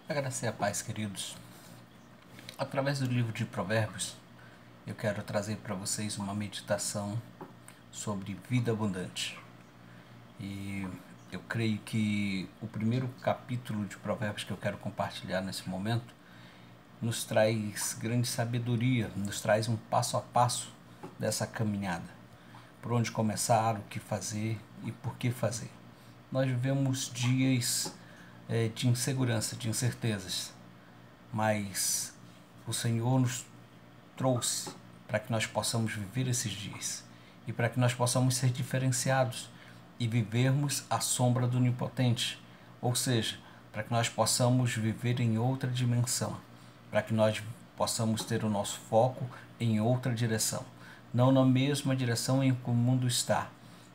A graça e a paz, queridos. Através do livro de Provérbios, eu quero trazer para vocês uma meditação sobre vida abundante. E eu creio que o primeiro capítulo de Provérbios que eu quero compartilhar nesse momento nos traz grande sabedoria, nos traz um passo a passo dessa caminhada. Por onde começar, o que fazer e por que fazer. Nós vivemos dias de insegurança, de incertezas, mas o Senhor nos trouxe para que nós possamos viver esses dias e para que nós possamos ser diferenciados e vivermos à sombra do Onipotente, ou seja, para que nós possamos viver em outra dimensão, para que nós possamos ter o nosso foco em outra direção, não na mesma direção em que o mundo está,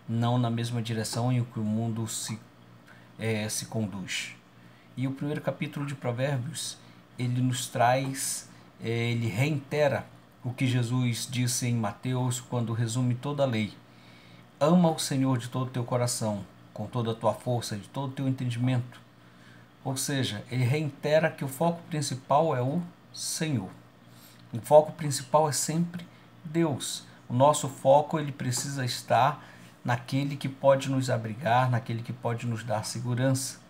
não na mesma direção em que o mundo se conduz. E o primeiro capítulo de Provérbios, ele nos traz, ele reitera o que Jesus disse em Mateus quando resume toda a lei. Ama o Senhor de todo o teu coração, com toda a tua força, de todo o teu entendimento. Ou seja, ele reitera que o foco principal é o Senhor. O foco principal é sempre Deus. O nosso foco ele precisa estar naquele que pode nos abrigar, naquele que pode nos dar segurança.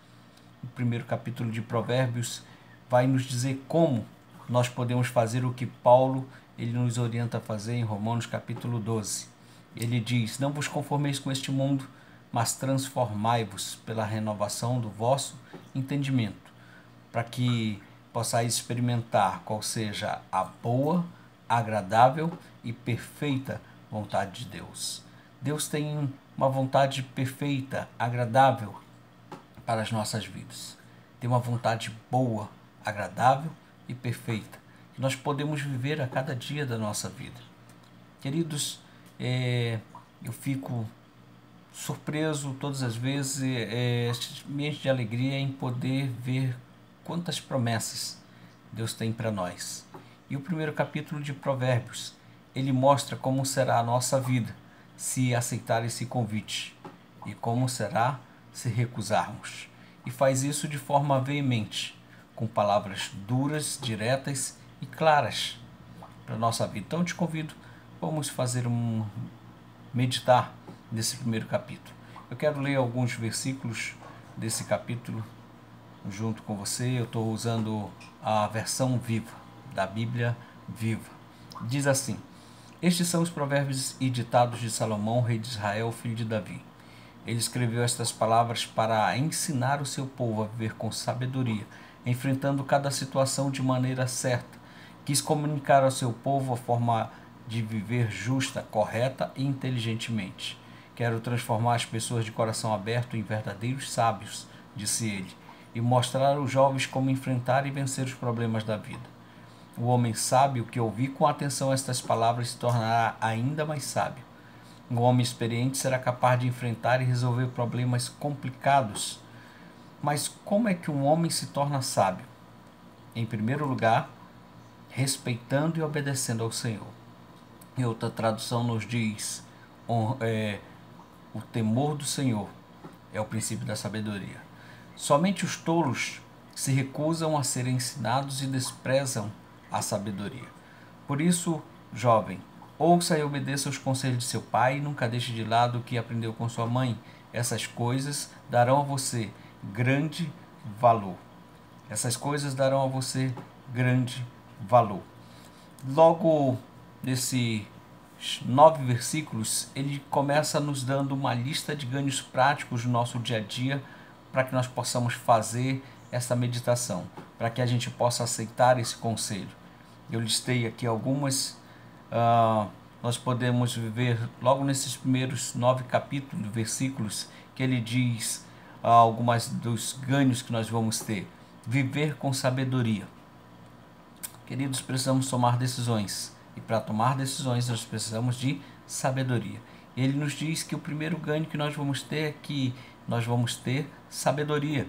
O primeiro capítulo de Provérbios vai nos dizer como nós podemos fazer o que Paulo ele nos orienta a fazer em Romanos capítulo 12. Ele diz: não vos conformeis com este mundo, mas transformai-vos pela renovação do vosso entendimento, para que possais experimentar qual seja a boa, agradável e perfeita vontade de Deus. Deus tem uma vontade perfeita, agradável para as nossas vidas. Tem uma vontade boa, agradável e perfeita, que nós podemos viver a cada dia da nossa vida. Queridos, eu fico surpreso todas as vezes, me enche de alegria em poder ver quantas promessas Deus tem para nós. E o primeiro capítulo de Provérbios, ele mostra como será a nossa vida se aceitar esse convite e como será se recusarmos. E faz isso de forma veemente, com palavras duras, diretas e claras para a nossa vida. Então eu te convido, vamos fazer meditar nesse primeiro capítulo. Eu quero ler alguns versículos desse capítulo junto com você. Eu estou usando a versão viva, da Bíblia Viva. Diz assim: estes são os provérbios e ditados de Salomão, rei de Israel, filho de Davi. Ele escreveu estas palavras para ensinar o seu povo a viver com sabedoria, enfrentando cada situação de maneira certa. Quis comunicar ao seu povo a forma de viver justa, correta e inteligentemente. Quero transformar as pessoas de coração aberto em verdadeiros sábios, disse ele, e mostrar aos jovens como enfrentar e vencer os problemas da vida. O homem sábio que ouvir com atenção estas palavras se tornará ainda mais sábio. Um homem experiente será capaz de enfrentar e resolver problemas complicados. Mas como é que um homem se torna sábio? Em primeiro lugar, respeitando e obedecendo ao Senhor. E outra tradução nos diz: o temor do Senhor é o princípio da sabedoria. Somente os tolos se recusam a ser ensinados e desprezam a sabedoria. Por isso, jovem, ouça e obedeça os conselhos de seu pai e nunca deixe de lado o que aprendeu com sua mãe. Essas coisas darão a você grande valor. Essas coisas darão a você grande valor. Logo nesses 9 versículos, ele começa nos dando uma lista de ganhos práticos no nosso dia a dia para que nós possamos fazer essa meditação, para que a gente possa aceitar esse conselho. Eu listei aqui algumas. Nós podemos viver logo nesses primeiros 9 capítulos, versículos, que ele diz algumas dos ganhos que nós vamos ter. Viver com sabedoria. Queridos, precisamos tomar decisões. E para tomar decisões nós precisamos de sabedoria. Ele nos diz que o primeiro ganho que nós vamos ter é que nós vamos ter sabedoria.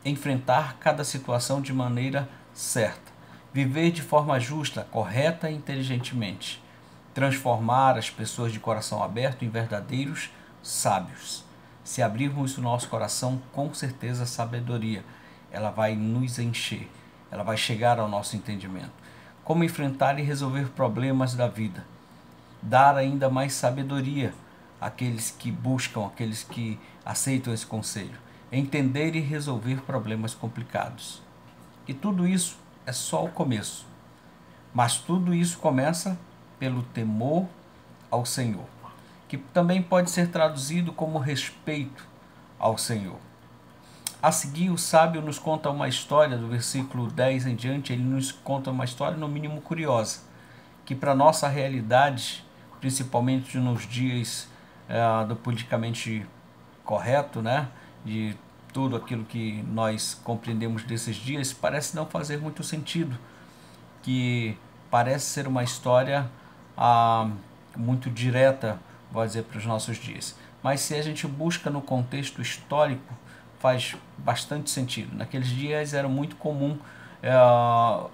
Enfrentar cada situação de maneira certa. Viver de forma justa, correta e inteligentemente. Transformar as pessoas de coração aberto em verdadeiros sábios. Se abrirmos o nosso coração, com certeza, sabedoria ela vai nos encher, ela vai chegar ao nosso entendimento. Como enfrentar e resolver problemas da vida. Dar ainda mais sabedoria àqueles que buscam, àqueles que aceitam esse conselho. Entender e resolver problemas complicados. E tudo isso é só o começo. Mas tudo isso começa pelo temor ao Senhor, que também pode ser traduzido como respeito ao Senhor. A seguir, o sábio nos conta uma história, do versículo 10 em diante, ele nos conta uma história no mínimo curiosa, que para nossa realidade, principalmente nos dias do politicamente correto, né, de tudo aquilo que nós compreendemos desses dias, parece não fazer muito sentido, que parece ser uma história muito direta, vou dizer, para os nossos dias. Mas se a gente busca no contexto histórico, faz bastante sentido. Naqueles dias era muito comum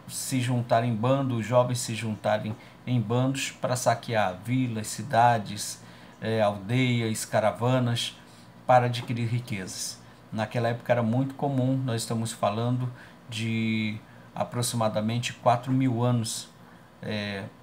se juntarem em bandos, os jovens se juntarem em bandos para saquear vilas, cidades, aldeias, caravanas, para adquirir riquezas. Naquela época era muito comum, nós estamos falando de aproximadamente 4.000 anos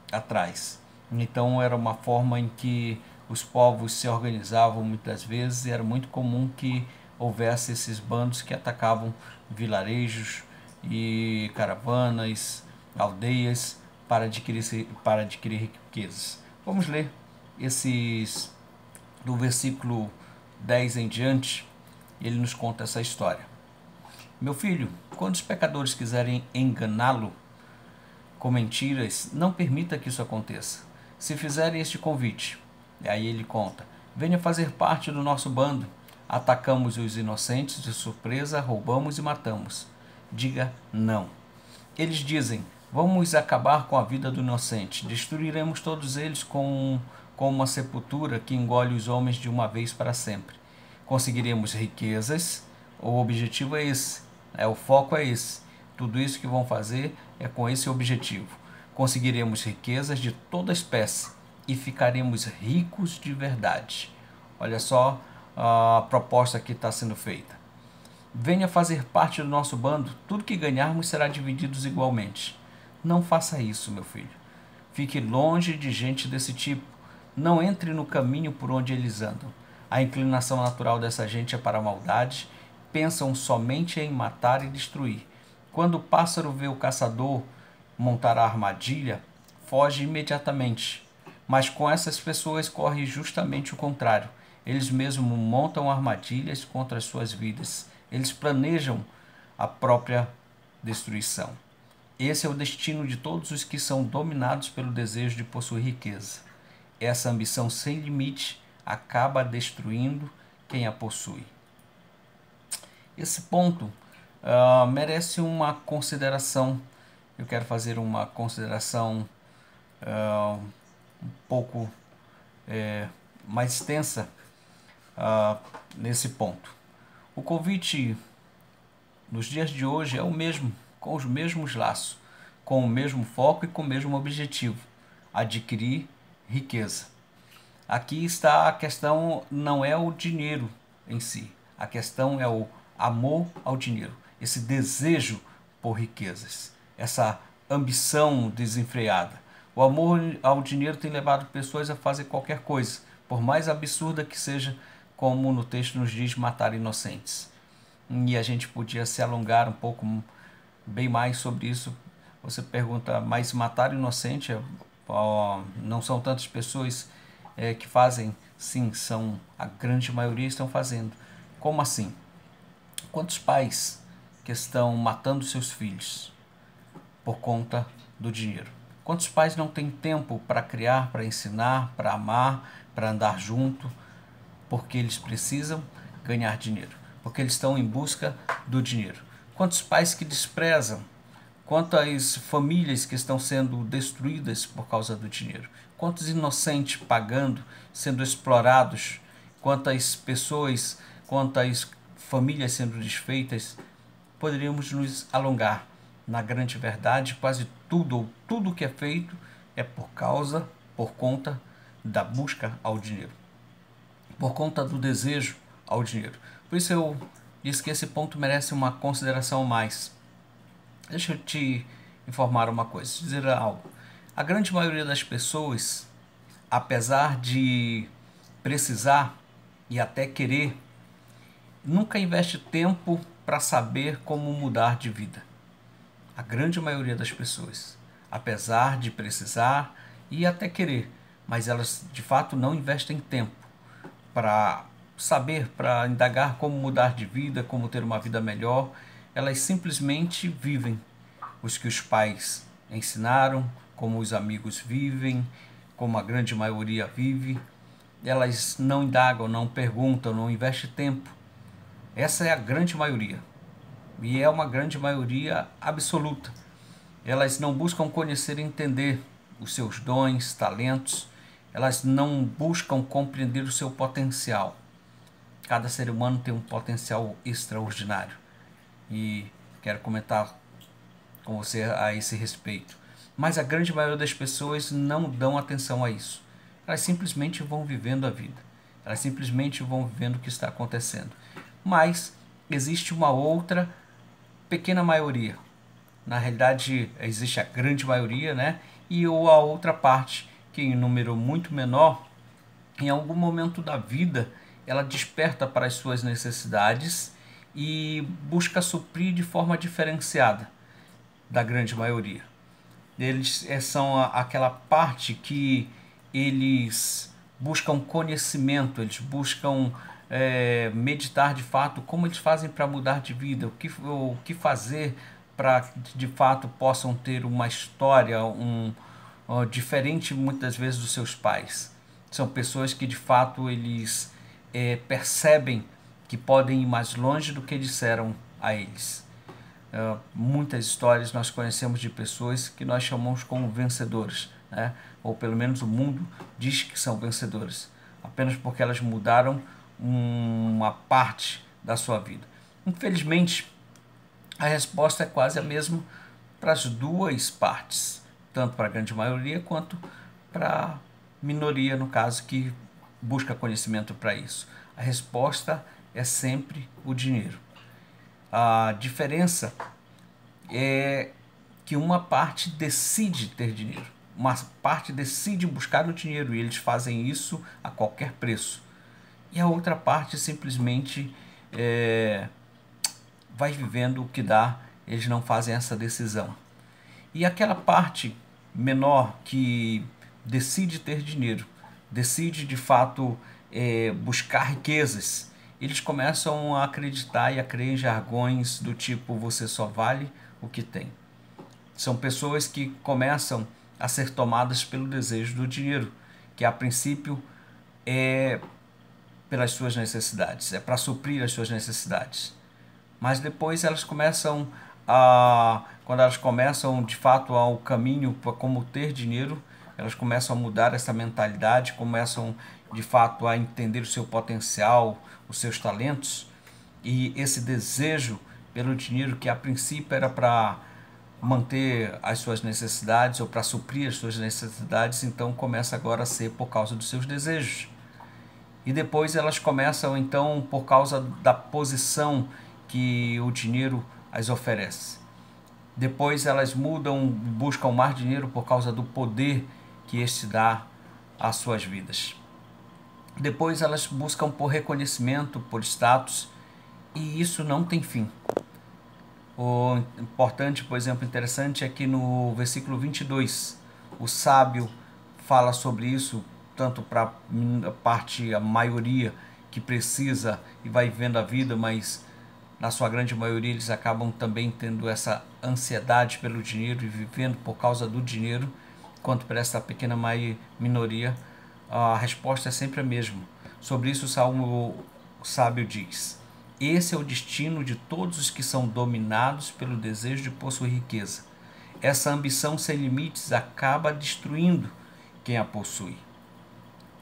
atrás. Então era uma forma em que os povos se organizavam muitas vezes, e era muito comum que houvesse esses bandos que atacavam vilarejos e caravanas, aldeias, para adquirir riquezas. Vamos ler esses do versículo 10 em diante. Ele nos conta essa história. Meu filho, quando os pecadores quiserem enganá-lo com mentiras, não permita que isso aconteça. Se fizerem este convite, aí ele conta: venha fazer parte do nosso bando. Atacamos os inocentes de surpresa, roubamos e matamos. Diga não. Eles dizem: vamos acabar com a vida do inocente. Destruiremos todos eles com uma sepultura que engole os homens de uma vez para sempre. Conseguiremos riquezas. O objetivo é esse. O foco é esse. Tudo isso que vão fazer é com esse objetivo. Conseguiremos riquezas de toda espécie e ficaremos ricos de verdade. Olha só a proposta que está sendo feita. Venha fazer parte do nosso bando. Tudo que ganharmos será dividido igualmente. Não faça isso, meu filho. Fique longe de gente desse tipo. Não entre no caminho por onde eles andam. A inclinação natural dessa gente é para a maldade. Pensam somente em matar e destruir. Quando o pássaro vê o caçador montar a armadilha, foge imediatamente. Mas com essas pessoas corre justamente o contrário. Eles mesmos montam armadilhas contra as suas vidas. Eles planejam a própria destruição. Esse é o destino de todos os que são dominados pelo desejo de possuir riqueza. Essa ambição sem limite acaba destruindo quem a possui. Esse ponto merece uma consideração. Eu quero fazer uma consideração um pouco mais extensa nesse ponto. O convite nos dias de hoje é o mesmo, com os mesmos laços, com o mesmo foco e com o mesmo objetivo: adquirir riqueza. Aqui está a questão, não é o dinheiro em si, a questão é o amor ao dinheiro, esse desejo por riquezas, essa ambição desenfreada. O amor ao dinheiro tem levado pessoas a fazer qualquer coisa, por mais absurda que seja, como no texto nos diz, matar inocentes. E a gente podia se alongar um pouco bem mais sobre isso. Você pergunta, mas matar inocente não são tantas pessoas que fazem? Sim, são, a grande maioria estão fazendo. Como assim? Quantos pais que estão matando seus filhos por conta do dinheiro? Quantos pais não têm tempo para criar, para ensinar, para amar, para andar junto, porque eles precisam ganhar dinheiro, porque eles estão em busca do dinheiro? Quantos pais que desprezam? Quantas famílias que estão sendo destruídas por causa do dinheiro? Quantos inocentes pagando, sendo explorados? Quantas pessoas, quantas famílias sendo desfeitas? Poderíamos nos alongar. Na grande verdade, quase tudo que é feito é por conta da busca ao dinheiro, por conta do desejo ao dinheiro. Por isso eu diz que esse ponto merece uma consideração a mais. Deixa eu te informar uma coisa, dizer algo. A grande maioria das pessoas, apesar de precisar e até querer, nunca investe tempo para saber como mudar de vida. A grande maioria das pessoas, apesar de precisar e até querer, mas elas de fato não investem tempo para saber, para indagar como mudar de vida, como ter uma vida melhor. Elas simplesmente vivem os que os pais ensinaram, como os amigos vivem, como a grande maioria vive. Elas não indagam, não perguntam, não investem tempo. Essa é a grande maioria. E é uma grande maioria absoluta. Elas não buscam conhecer e entender os seus dons, talentos. Elas não buscam compreender o seu potencial. Cada ser humano tem um potencial extraordinário. E quero comentar com você a esse respeito. Mas a grande maioria das pessoas não dão atenção a isso. Elas simplesmente vão vivendo a vida. Elas simplesmente vão vivendo o que está acontecendo. Mas existe uma outra pequena maioria. Na realidade, existe a grande maioria, né? E a outra parte, que em número muito menor, em algum momento da vida, ela desperta para as suas necessidades e busca suprir de forma diferenciada da grande maioria. Eles são aquela parte que eles buscam conhecimento, eles buscam meditar de fato como eles fazem para mudar de vida, o que fazer para de fato possam ter uma história diferente muitas vezes dos seus pais. São pessoas que de fato eles percebem que podem ir mais longe do que disseram a eles. Muitas histórias nós conhecemos de pessoas que nós chamamos como vencedoras, né? Ou pelo menos o mundo diz que são vencedoras, apenas porque elas mudaram uma parte da sua vida. Infelizmente, a resposta é quase a mesma para as duas partes, tanto para a grande maioria quanto para a minoria, no caso, que busca conhecimento para isso. A resposta é sempre o dinheiro. A diferença é que uma parte decide ter dinheiro, uma parte decide buscar o dinheiro e eles fazem isso a qualquer preço. E a outra parte simplesmente vai vivendo o que dá, eles não fazem essa decisão. E aquela parte menor que decide ter dinheiro, decide de fato buscar riquezas, eles começam a acreditar e a crer em jargões do tipo: você só vale o que tem. São pessoas que começam a ser tomadas pelo desejo do dinheiro, que a princípio é pelas suas necessidades, é para suprir as suas necessidades. Mas depois elas começam quando elas começam de fato ao caminho para como ter dinheiro, elas começam a mudar essa mentalidade, começam de fato a entender o seu potencial, os seus talentos, e esse desejo pelo dinheiro que a princípio era para manter as suas necessidades ou para suprir as suas necessidades, então começa agora a ser por causa dos seus desejos. E depois elas começam então por causa da posição que o dinheiro as oferece. Depois elas mudam, buscam mais dinheiro por causa do poder que este dá às suas vidas. Depois elas buscam por reconhecimento, por status, e isso não tem fim. O importante, por exemplo, interessante é que no versículo 22, o sábio fala sobre isso, tanto para a maioria que precisa e vai vivendo a vida, mas na sua grande maioria eles acabam também tendo essa ansiedade pelo dinheiro e vivendo por causa do dinheiro, quanto para essa pequena minoria, a resposta é sempre a mesma. Sobre isso o sábio diz: esse é o destino de todos os que são dominados pelo desejo de possuir riqueza. Essa ambição sem limites acaba destruindo quem a possui.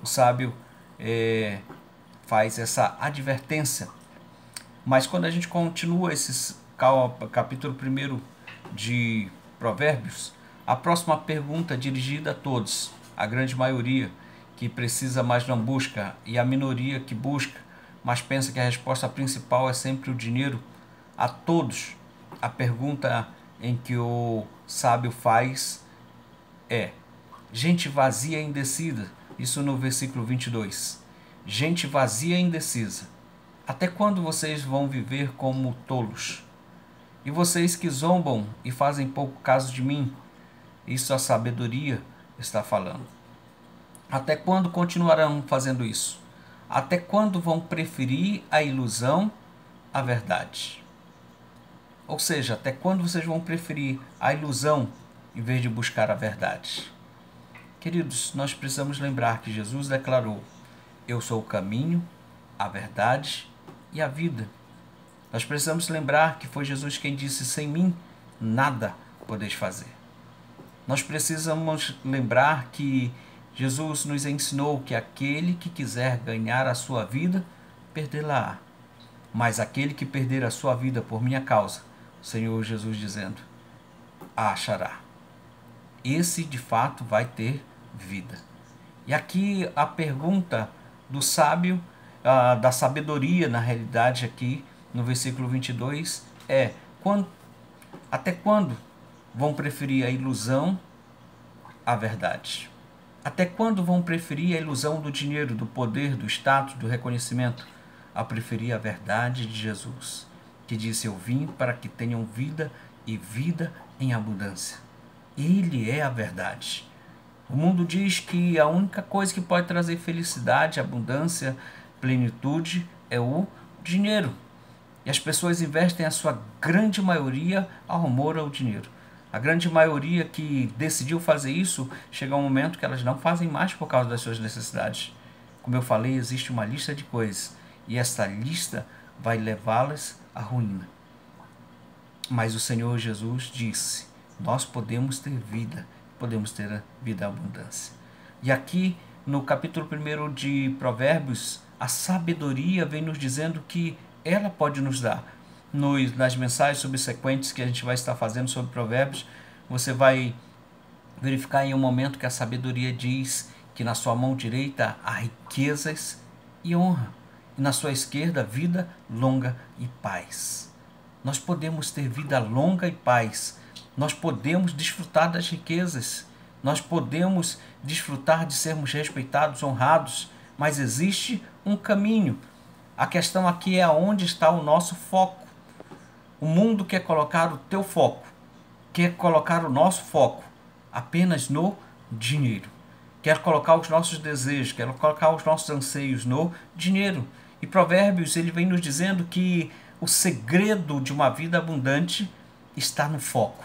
O sábio faz essa advertência. Mas quando a gente continua esse capítulo 1 de Provérbios, a próxima pergunta é dirigida a todos, a grande maioria que precisa, mas não busca, e a minoria que busca, mas pensa que a resposta principal é sempre o dinheiro. A todos, a pergunta em que o sábio faz é: gente vazia e indecisa, isso no versículo 22. Gente vazia e indecisa, até quando vocês vão viver como tolos? E vocês que zombam e fazem pouco caso de mim, isso a sabedoria está falando. Até quando continuarão fazendo isso? Até quando vão preferir a ilusão à verdade? Ou seja, até quando vocês vão preferir a ilusão em vez de buscar a verdade? Queridos, nós precisamos lembrar que Jesus declarou: eu sou o caminho, a verdade e a vida. Nós precisamos lembrar que foi Jesus quem disse: sem mim nada podeis fazer. Nós precisamos lembrar que Jesus nos ensinou que aquele que quiser ganhar a sua vida, perdê-la-á. Mas aquele que perder a sua vida por minha causa, o Senhor Jesus dizendo, a achará. Esse de fato vai ter vida. E aqui a pergunta do sábio, da sabedoria na realidade aqui no versículo 22 é: até quando vão preferir a ilusão à verdade? Até quando vão preferir a ilusão do dinheiro, do poder, do status, do reconhecimento, a preferir a verdade de Jesus, que disse: eu vim para que tenham vida e vida em abundância. Ele é a verdade. O mundo diz que a única coisa que pode trazer felicidade, abundância, plenitude é o dinheiro. E as pessoas investem a sua grande maioria ao amor ao dinheiro. A grande maioria que decidiu fazer isso, chega um momento que elas não fazem mais por causa das suas necessidades. Como eu falei, existe uma lista de coisas e essa lista vai levá-las à ruína. Mas o Senhor Jesus disse: nós podemos ter vida, podemos ter a vida à abundância. E aqui no capítulo 1 de Provérbios, a sabedoria vem nos dizendo que ela pode nos dar. Nas mensagens subsequentes que a gente vai estar fazendo sobre Provérbios, você vai verificar em um momento que a sabedoria diz que na sua mão direita há riquezas e honra, e na sua esquerda vida longa e paz. Nós podemos ter vida longa e paz, nós podemos desfrutar das riquezas, nós podemos desfrutar de sermos respeitados, honrados, mas existe um caminho. A questão aqui é aonde está o nosso foco. O mundo quer colocar o teu foco, quer colocar o nosso foco apenas no dinheiro. Quer colocar os nossos desejos, quer colocar os nossos anseios no dinheiro. E Provérbios, ele vem nos dizendo que o segredo de uma vida abundante está no foco.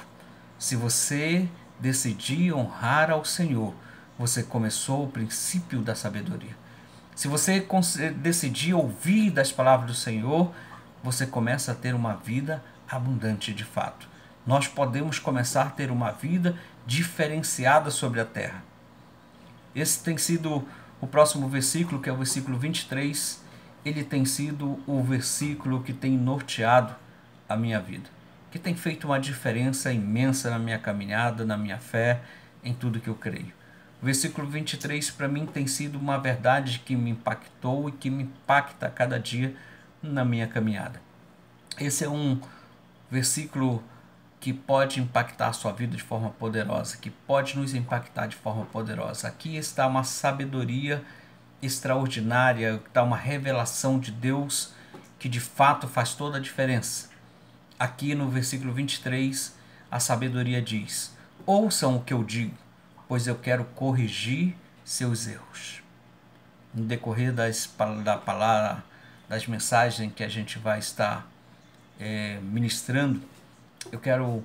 Se você decidir honrar ao Senhor, você começou o princípio da sabedoria. Se você decidir ouvir das palavras do Senhor, você começa a ter uma vida abundante de fato. Nós podemos começar a ter uma vida diferenciada sobre a terra. Esse tem sido o próximo versículo, que é o versículo 23. Ele tem sido o versículo que tem norteado a minha vida, que tem feito uma diferença imensa na minha caminhada, na minha fé, em tudo que eu creio. O versículo 23 para mim tem sido uma verdade que me impactou e que me impacta a cada dia na minha caminhada. Esse é um versículo que pode impactar a sua vida de forma poderosa, que pode nos impactar de forma poderosa. Aqui está uma sabedoria extraordinária, está uma revelação de Deus que de fato faz toda a diferença. Aqui no versículo 23, a sabedoria diz: ouçam o que eu digo, pois eu quero corrigir seus erros. No decorrer da palavra, das mensagens que a gente vai estar ministrando, eu quero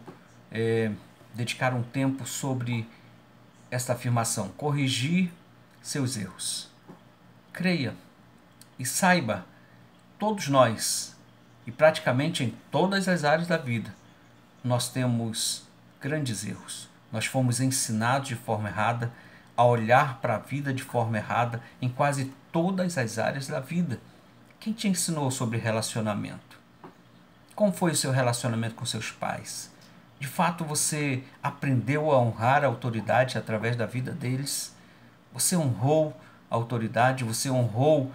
dedicar um tempo sobre esta afirmação: corrigir seus erros. Creia e saiba, todos nós, e praticamente em todas as áreas da vida, nós temos grandes erros. Nós fomos ensinados de forma errada a olhar para a vida de forma errada em quase todas as áreas da vida. Quem te ensinou sobre relacionamento? Como foi o seu relacionamento com seus pais? De fato, você aprendeu a honrar a autoridade através da vida deles? Você honrou a autoridade? Você honrou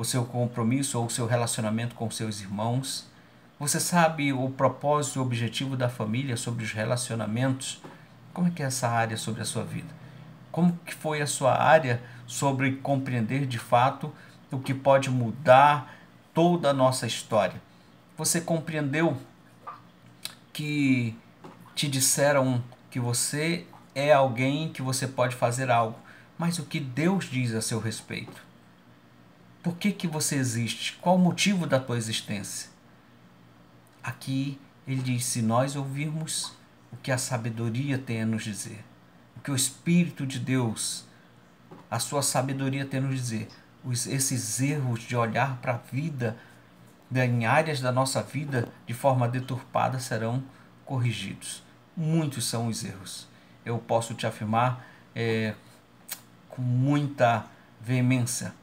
o seu compromisso ou o seu relacionamento com seus irmãos? Você sabe o propósito e o objetivo da família sobre os relacionamentos? Como é que é essa área sobre a sua vida? Como que foi a sua área sobre compreender de fato o que pode mudar toda a nossa história? Você compreendeu que te disseram que você é alguém, que você pode fazer algo, mas o que Deus diz a seu respeito? Por que você existe? Qual o motivo da tua existência? Aqui ele diz: se nós ouvirmos o que a sabedoria tem a nos dizer, o que o Espírito de Deus, a sua sabedoria tem a nos dizer, esses erros de olhar para a vida, em áreas da nossa vida de forma deturpada, serão corrigidos. Muitos são os erros. Eu posso te afirmar com muita veemência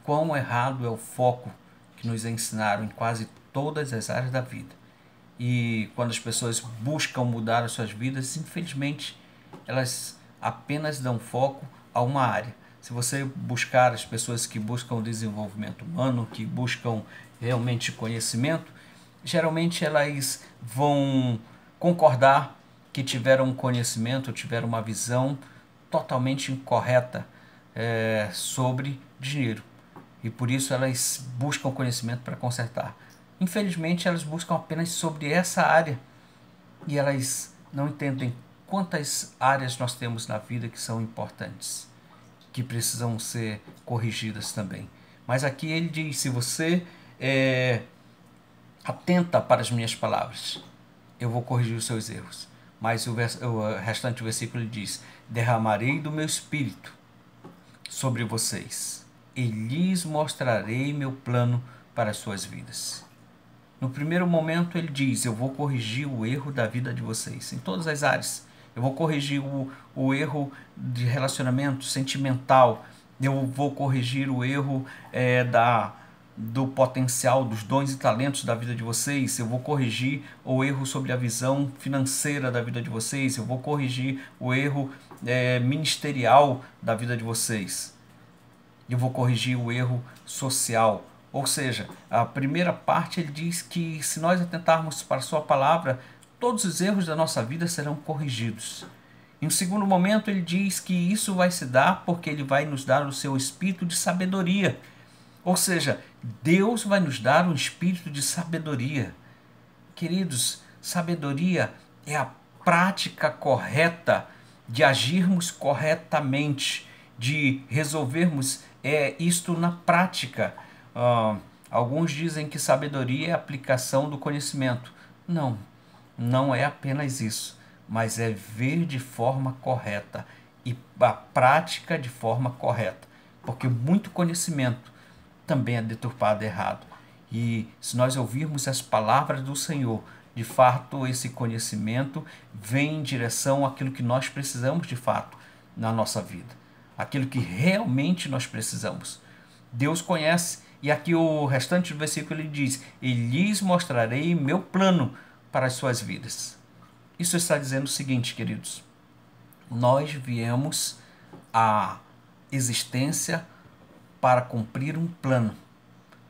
quão errado é o foco que nos ensinaram em quase todas as áreas da vida. E quando as pessoas buscam mudar as suas vidas, infelizmente, elas apenas dão foco a uma área. Se você buscar as pessoas que buscam desenvolvimento humano, que buscam realmente conhecimento, geralmente elas vão concordar que tiveram conhecimento, tiveram uma visão totalmente incorreta sobre dinheiro. E por isso elas buscam conhecimento para consertar. Infelizmente, elas buscam apenas sobre essa área e elas não entendem quantas áreas nós temos na vida que são importantes, que precisam ser corrigidas também. Mas aqui ele diz: se você atenta para as minhas palavras, eu vou corrigir os seus erros. Mas o restante do versículo diz: derramarei do meu espírito sobre vocês e lhes mostrarei meu plano para as suas vidas. No primeiro momento ele diz: eu vou corrigir o erro da vida de vocês, em todas as áreas. Eu vou corrigir o erro de relacionamento sentimental. Eu vou corrigir o erro do potencial, dos dons e talentos da vida de vocês. Eu vou corrigir o erro sobre a visão financeira da vida de vocês. Eu vou corrigir o erro ministerial da vida de vocês. Eu vou corrigir o erro social. Ou seja, a primeira parte ele diz que se nós atentarmos para a sua palavra, todos os erros da nossa vida serão corrigidos. Em um segundo momento ele diz que isso vai se dar porque ele vai nos dar o seu espírito de sabedoria. Ou seja, Deus vai nos dar um espírito de sabedoria. Queridos, sabedoria é a prática correta de agirmos corretamente, de resolvermos isto na prática. Alguns dizem que sabedoria é a aplicação do conhecimento. Não é apenas isso, mas é ver de forma correta e a prática de forma correta, porque muito conhecimento também é deturpado errado. E se nós ouvirmos as palavras do Senhor, de fato esse conhecimento vem em direção àquilo que nós precisamos de fato na nossa vida, aquilo que realmente nós precisamos. Deus conhece, e aqui o restante do versículo ele diz: e lhes mostrarei meu plano para as suas vidas. Isso está dizendo o seguinte, queridos: nós viemos à existência para cumprir um plano.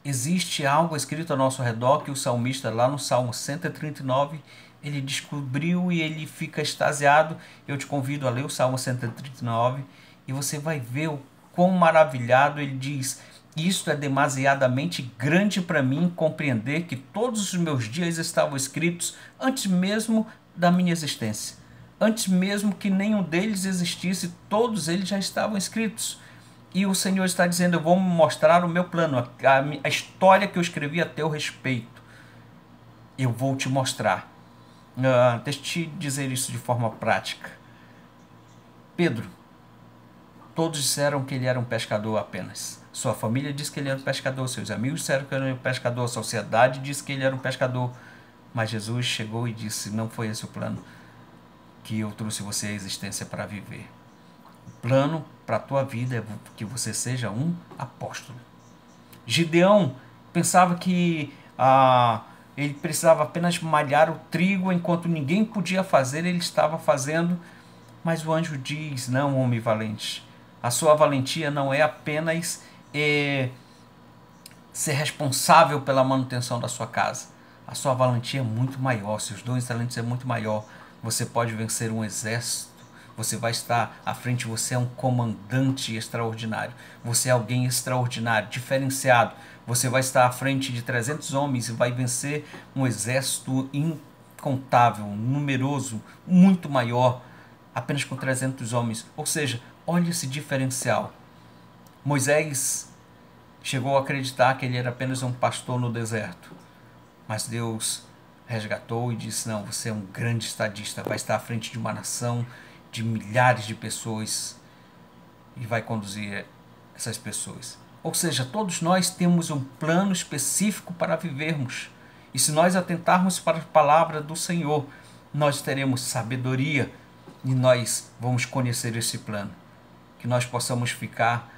Existe algo escrito ao nosso redor que o salmista, lá no Salmo 139, ele descobriu e ele fica extasiado. Eu te convido a ler o Salmo 139 e você vai ver o quão maravilhado ele diz: isto é demasiadamente grande para mim compreender que todos os meus dias estavam escritos antes mesmo da minha existência. Antes mesmo que nenhum deles existisse, todos eles já estavam escritos. E o Senhor está dizendo: eu vou mostrar o meu plano, a história que eu escrevi a teu respeito. Eu vou te mostrar. Deixa eu te dizer isso de forma prática. Pedro, todos disseram que ele era um pescador apenas. Sua família disse que ele era um pescador, seus amigos disseram que ele era um pescador, a sociedade disse que ele era um pescador. Mas Jesus chegou e disse: não foi esse o plano que eu trouxe você à existência para viver. O plano para a tua vida é que você seja um apóstolo. Gideão pensava que ele precisava apenas malhar o trigo enquanto ninguém podia fazer, ele estava fazendo. Mas o anjo diz: não, homem valente, a sua valentia não é apenas ser responsável pela manutenção da sua casa. A sua valentia é muito maior, seus dons e talentos é muito maior. Você pode vencer um exército, você vai estar à frente, você é um comandante extraordinário. Você é alguém extraordinário, diferenciado. Você vai estar à frente de 300 homens e vai vencer um exército incontável, numeroso, muito maior, apenas com 300 homens. Ou seja, olha esse diferencial. Moisés chegou a acreditar que ele era apenas um pastor no deserto, mas Deus resgatou e disse: não, você é um grande estadista, vai estar à frente de uma nação de milhares de pessoas e vai conduzir essas pessoas. Ou seja, todos nós temos um plano específico para vivermos, e se nós atentarmos para a palavra do Senhor, nós teremos sabedoria e nós vamos conhecer esse plano. Que nós possamos ficar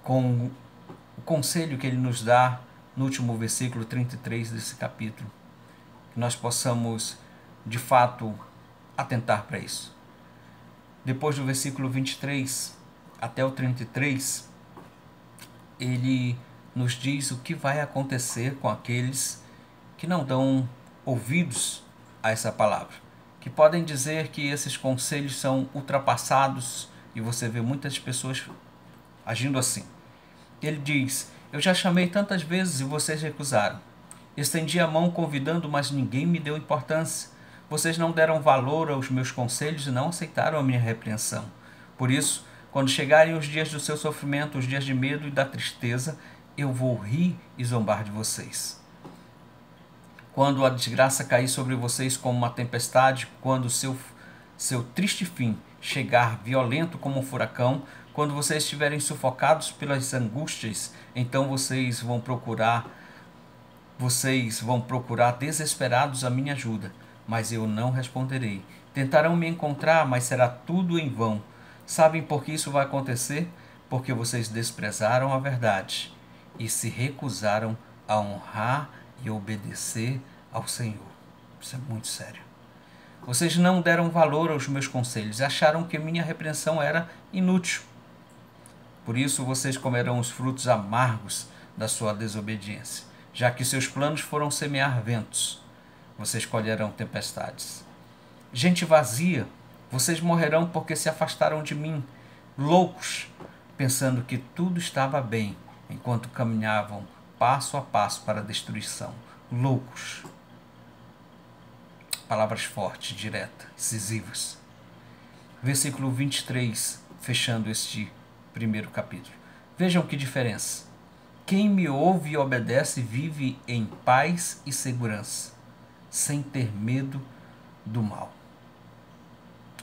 com o conselho que ele nos dá no último versículo 33 desse capítulo. Que nós possamos, de fato, atentar para isso. Depois do versículo 23 até o 33, ele nos diz o que vai acontecer com aqueles que não dão ouvidos a essa palavra. Que podem dizer que esses conselhos são ultrapassados, e você vê muitas pessoas agindo assim. Ele diz: eu já chamei tantas vezes e vocês recusaram. Estendi a mão convidando, mas ninguém me deu importância. Vocês não deram valor aos meus conselhos e não aceitaram a minha repreensão. Por isso, quando chegarem os dias do seu sofrimento, os dias de medo e da tristeza, eu vou rir e zombar de vocês. Quando a desgraça cair sobre vocês como uma tempestade, quando seu triste fim chegar violento como um furacão, quando vocês estiverem sufocados pelas angústias, então vocês vão procurar desesperados a minha ajuda, mas eu não responderei. Tentarão me encontrar, mas será tudo em vão. Sabem por que isso vai acontecer? Porque vocês desprezaram a verdade e se recusaram a honrar e obedecer ao Senhor. Isso é muito sério. Vocês não deram valor aos meus conselhos, acharam que minha repreensão era inútil. Por isso vocês comerão os frutos amargos da sua desobediência. Já que seus planos foram semear ventos, vocês colherão tempestades. Gente vazia, vocês morrerão porque se afastaram de mim, loucos, pensando que tudo estava bem, enquanto caminhavam passo a passo para a destruição. Loucos. Palavras fortes, diretas, incisivas. Versículo 23, fechando este primeiro capítulo. Vejam que diferença. Quem me ouve e obedece vive em paz e segurança, sem ter medo do mal.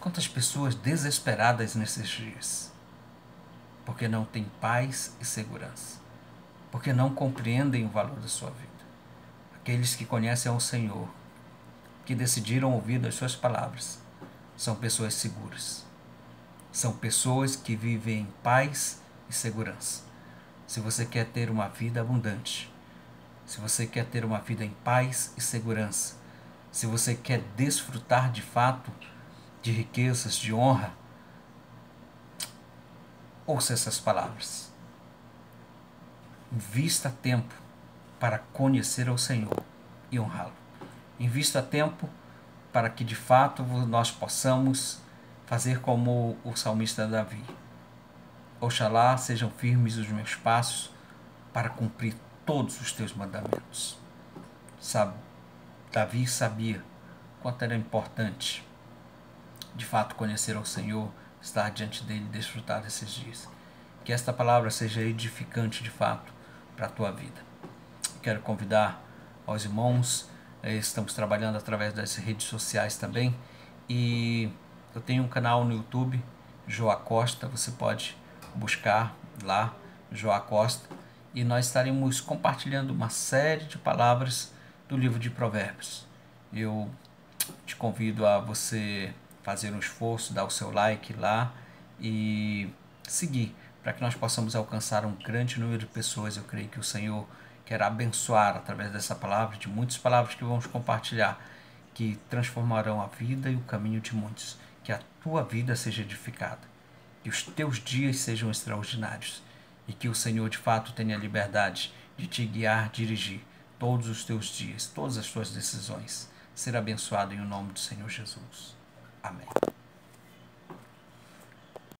Quantas pessoas desesperadas nesses dias, porque não têm paz e segurança, porque não compreendem o valor da sua vida. Aqueles que conhecem ao Senhor, que decidiram ouvir as suas palavras, são pessoas seguras. São pessoas que vivem em paz e segurança. Se você quer ter uma vida abundante, se você quer ter uma vida em paz e segurança, se você quer desfrutar de fato de riquezas, de honra, ouça essas palavras. Invista tempo para conhecer ao Senhor e honrá-lo. Invista tempo para que de fato nós possamos fazer como o salmista Davi. Oxalá sejam firmes os meus passos para cumprir todos os teus mandamentos. Davi sabia quanto era importante de fato conhecer ao Senhor, estar diante dele e desfrutar desses dias. Que esta palavra seja edificante de fato para a tua vida. Quero convidar aos irmãos, estamos trabalhando através das redes sociais também, e eu tenho um canal no YouTube, Joá Costa, você pode buscar lá, Joá Costa, e nós estaremos compartilhando uma série de palavras do livro de Provérbios. Eu te convido a você fazer um esforço, dar o seu like lá e seguir, para que nós possamos alcançar um grande número de pessoas. Eu creio que o Senhor quer abençoar através dessa palavra, de muitas palavras que vamos compartilhar, que transformarão a vida e o caminho de muitos. Que a tua vida seja edificada, que os teus dias sejam extraordinários, e que o Senhor de fato tenha liberdade de te guiar, dirigir todos os teus dias, todas as tuas decisões. Ser abençoado em o nome do Senhor Jesus. Amém.